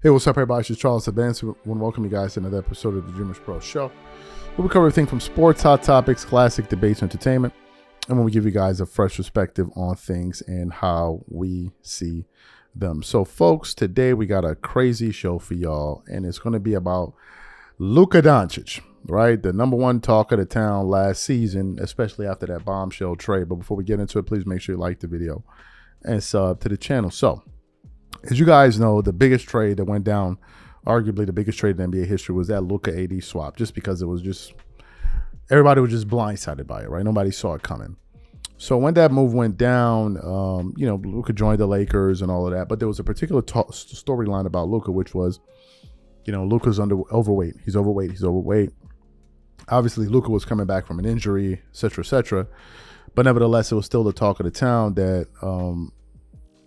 Hey, what's up, everybody? It's Charles Advance. We want to welcome you guys to another episode of the DREAMERSPRO show. We cover everything from sports, hot topics, classic debates, entertainment, and when we give you guys a fresh perspective on things and how we see them. So, folks, today we got a crazy show for y'all, and it's going to be about Luka Doncic, right? The number one talk of the town last season, especially after that bombshell trade. But before we get into it, please make sure you like the video and sub to the channel. So, as you guys know, the biggest trade that went down, arguably the biggest trade in NBA history, was that Luka AD swap, just because it was just, everybody was just blindsided by it, right? Nobody saw it coming. So when that move went down, Luka joined the Lakers and all of that, but there was a particular storyline about Luka, which was, Luka's overweight. He's overweight. Obviously, Luka was coming back from an injury, et cetera, but nevertheless, it was still the talk of the town that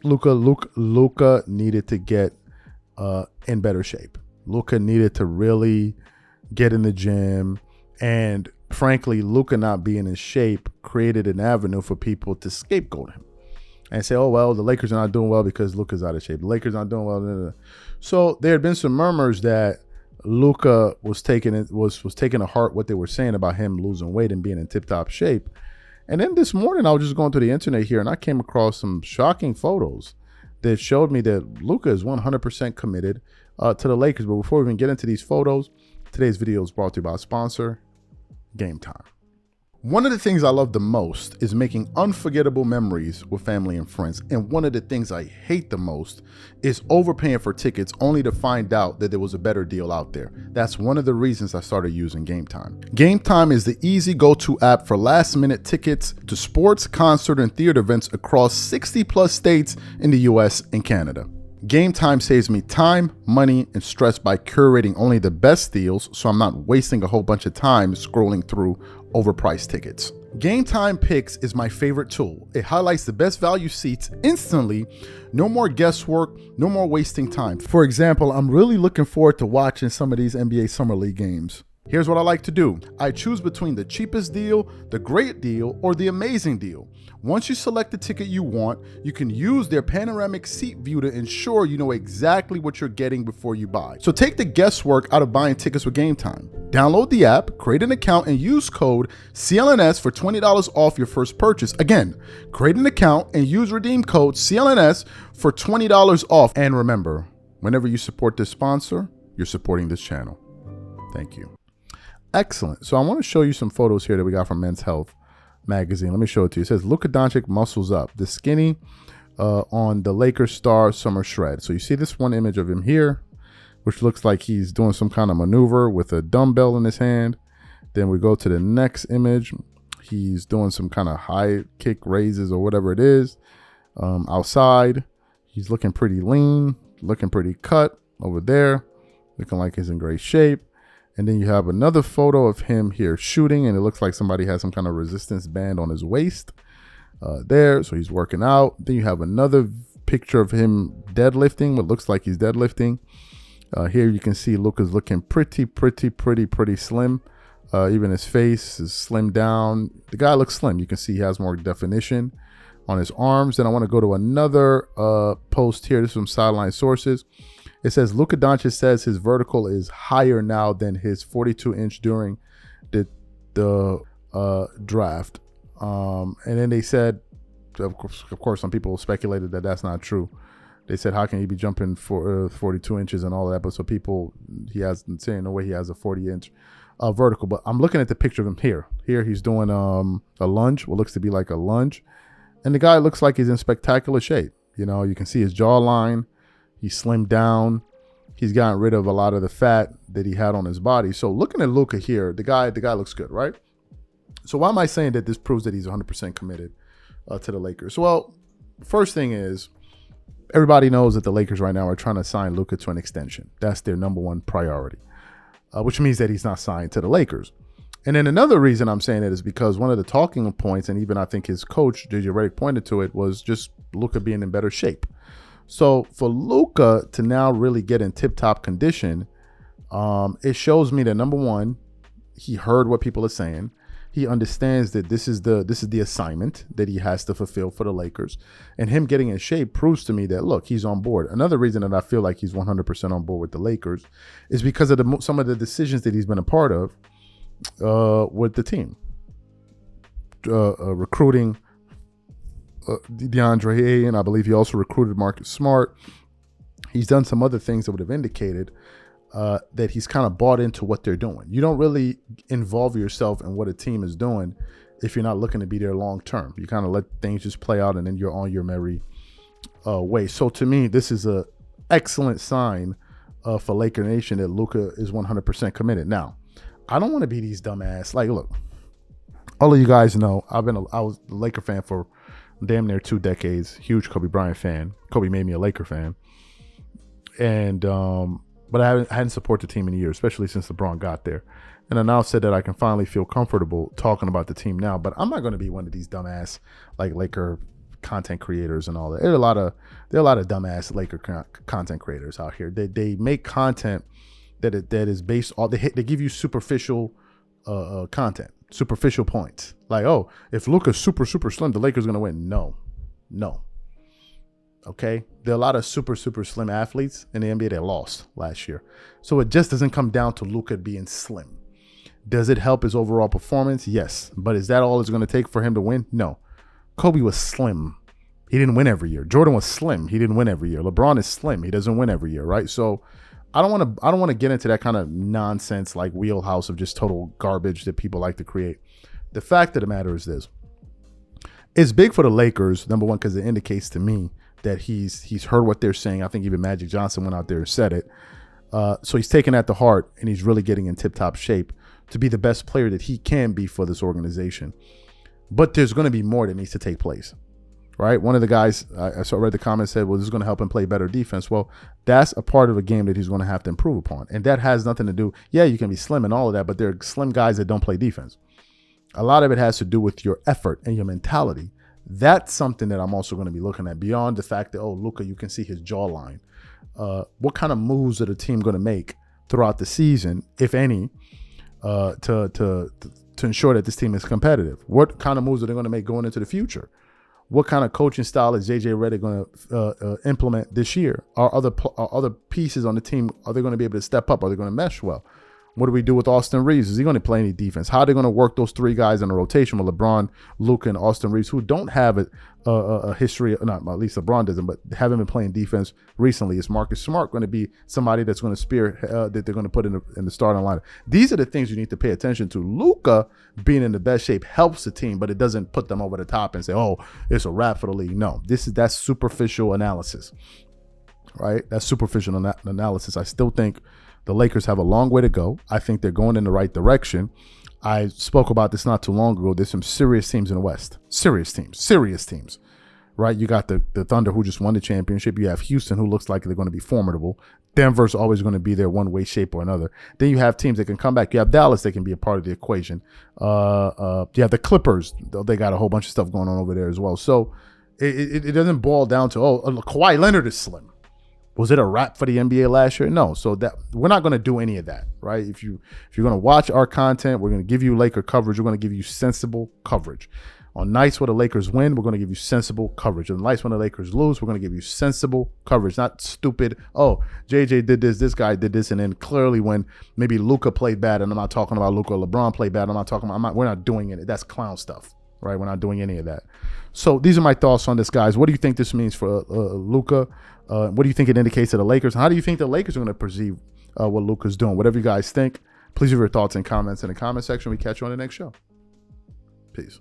Luka needed to get in better shape. Luka needed to really get in the gym, and frankly, Luka not being in shape created an avenue for people to scapegoat him and say, "Oh well, the Lakers are not doing well because Luka's out of shape. The Lakers aren't doing well." So there had been some murmurs that Luka was taking to heart what they were saying about him losing weight and being in tip-top shape. And then this morning, I was just going through the internet here, and I came across some shocking photos that showed me that Luka is 100% committed to the Lakers. But before we even get into these photos, today's video is brought to you by a sponsor, Game Time. One of the things I love the most is making unforgettable memories with family and friends. And one of the things I hate the most is overpaying for tickets only to find out that there was a better deal out there. That's one of the reasons I started using Game Time. Game Time is the easy go-to app for last-minute tickets to sports, concert, and theater events across 60+ states in the US and Canada. Game Time saves me time, money, and stress by curating only the best deals, so I'm not wasting a whole bunch of time scrolling through overpriced tickets. Game Time Picks is my favorite tool. It highlights the best value seats instantly. No more guesswork, no more wasting time. For example, I'm really looking forward to watching some of these NBA Summer League games. Here's what I like to do. I choose between the cheapest deal, the great deal, or the amazing deal. Once you select the ticket you want, you can use their panoramic seat view to ensure you know exactly what you're getting before you buy. So take the guesswork out of buying tickets with Game Time. Download the app, create an account, and use code CLNS for $20 off your first purchase. Again, create an account and use redeem code CLNS for $20 off. And remember, whenever you support this sponsor, you're supporting this channel. Thank you. Excellent. So I want to show you some photos here that we got from Men's Health magazine. Let me show it to you. It says Luka Doncic muscles up. The skinny on the Lakers star summer shred. So you see this one image of him here, which looks like he's doing some kind of maneuver with a dumbbell in his hand. Then we go to the next image. He's doing some kind of high kick raises or whatever it is outside. He's looking pretty lean, looking pretty cut over there, looking like he's in great shape. And then you have another photo of him here shooting, and it looks like somebody has some kind of resistance band on his waist there. So he's working out. Then you have another picture of him deadlifting, what looks like he's deadlifting. Here you can see Luka's looking pretty slim. Even his face is slimmed down. The guy looks slim. You can see he has more definition on his arms. Then I want to go to another post here. This is from Sideline Sources. It says Luka Doncic says his vertical is higher now than his 42-inch during the draft. And then they said, of course, some people speculated that that's not true. They said, how can he be jumping for 42 inches and all that? But so people, he has saying no way he has a 40-inch vertical. But I'm looking at the picture of him here. Here he's doing a lunge, what looks to be like a lunge. And the guy looks like he's in spectacular shape. You can see his jawline. He's slimmed down. He's gotten rid of a lot of the fat that he had on his body. So looking at Luka here, the guy looks good, right? So why am I saying that this proves that he's 100% committed to the Lakers? Well, first thing is, everybody knows that the Lakers right now are trying to sign Luka to an extension. That's their number one priority, which means that he's not signed to the Lakers. And then another reason I'm saying it is because one of the talking points, and even I think his coach, JJ Redick, pointed to it, was just Luka being in better shape. So for Luka to now really get in tip-top condition, it shows me that, number one, he heard what people are saying. He understands that this is the assignment that he has to fulfill for the Lakers, and him getting in shape proves to me that, look, he's on board. Another reason that I feel like he's 100% on board with the Lakers is because of some of the decisions that he's been a part of with the team, recruiting DeAndre Ayton. I believe he also recruited Marcus Smart. He's done some other things that would have indicated that he's kind of bought into what they're doing. You don't really involve yourself in what a team is doing if you're not looking to be there long term. You kind of let things just play out, and then you're on your merry way. So to me, this is a excellent sign for Laker Nation that Luka is 100% committed. Now, I don't want to be these dumbass. Like, look, all of you guys know I was a Laker fan for damn near 2 decades. Huge Kobe Bryant fan. Kobe made me a Laker fan, and but I hadn't supported the team in a year, especially since LeBron got there. And I now said that I can finally feel comfortable talking about the team now. But I'm not going to be one of these dumbass like Laker content creators and all that. There are a lot of dumbass Laker content creators out here. They make content that is based on they give you superficial content, superficial points. Like, oh, if Luka's super slim, the Lakers are going to win. No. Okay, there are a lot of super slim athletes in the NBA that lost last year. So it just doesn't come down to Luka being slim. Does it help his overall performance? Yes. But is that all it's going to take for him to win? No. Kobe was slim. He didn't win every year. Jordan was slim. He didn't win every year. LeBron is slim. He doesn't win every year, right? So I don't want to get into that kind of nonsense like wheelhouse of just total garbage that people like to create. The fact of the matter is this. It's big for the Lakers, number one, because it indicates to me that he's heard what they're saying. I think even Magic Johnson went out there and said it. So he's taken that to heart, and he's really getting in tip-top shape to be the best player that he can be for this organization. But there's going to be more that needs to take place, right? One of the guys, I read the comment, said, well, this is going to help him play better defense. Well, that's a part of a game that he's going to have to improve upon. And that has nothing to do, yeah, you can be slim and all of that, but there are slim guys that don't play defense. A lot of it has to do with your effort and your mentality. That's something that I'm also going to be looking at beyond the fact that, oh, Luka, you can see his jawline. What kind of moves are the team going to make throughout the season, if any, to ensure that this team is competitive? What kind of moves are they going to make going into the future? What kind of coaching style is JJ Redick going to implement this year? Are other pieces on the team, are they going to be able to step up? Are they going to mesh well? What do we do with Austin Reeves? Is he going to play any defense? How are they going to work those 3 guys in a rotation with LeBron, Luka, and Austin Reeves, who don't have a history, not at least LeBron doesn't, but haven't been playing defense recently? Is Marcus Smart going to be somebody that's going to spear that they're going to put in the starting lineup? These are the things you need to pay attention to. Luka being in the best shape helps the team, but it doesn't put them over the top and say, oh, it's a wrap for the league. No, that's superficial analysis, right? That's superficial analysis. I still think the Lakers have a long way to go. I think they're going in the right direction. I spoke about this not too long ago. There's some serious teams in the West. Serious teams, right? You got the Thunder, who just won the championship. You have Houston, who looks like they're going to be formidable. Denver's always going to be there one way, shape, or another. Then you have teams that can come back. You have Dallas that can be a part of the equation. You have the Clippers. They got a whole bunch of stuff going on over there as well. So it doesn't boil down to, oh, Kawhi Leonard is slim. Was it a wrap for the NBA last year? No. So that we're not going to do any of that, right? If you're going to watch our content, we're going to give you Laker coverage. We're going to give you sensible coverage. On nights where the Lakers win, we're going to give you sensible coverage. On nights when the Lakers lose, we're going to give you sensible coverage, not stupid, oh, JJ did this guy did this, and then clearly when maybe Luka played bad, and I'm not talking about Luka or LeBron played bad, we're not doing it. That's clown stuff, right? We're not doing any of that. So these are my thoughts on this, guys. What do you think this means for Luka? What do you think it indicates to the Lakers? How do you think the Lakers are going to perceive what Luka's doing? Whatever you guys think, please leave your thoughts and comments in the comment section. We catch you on the next show. Peace.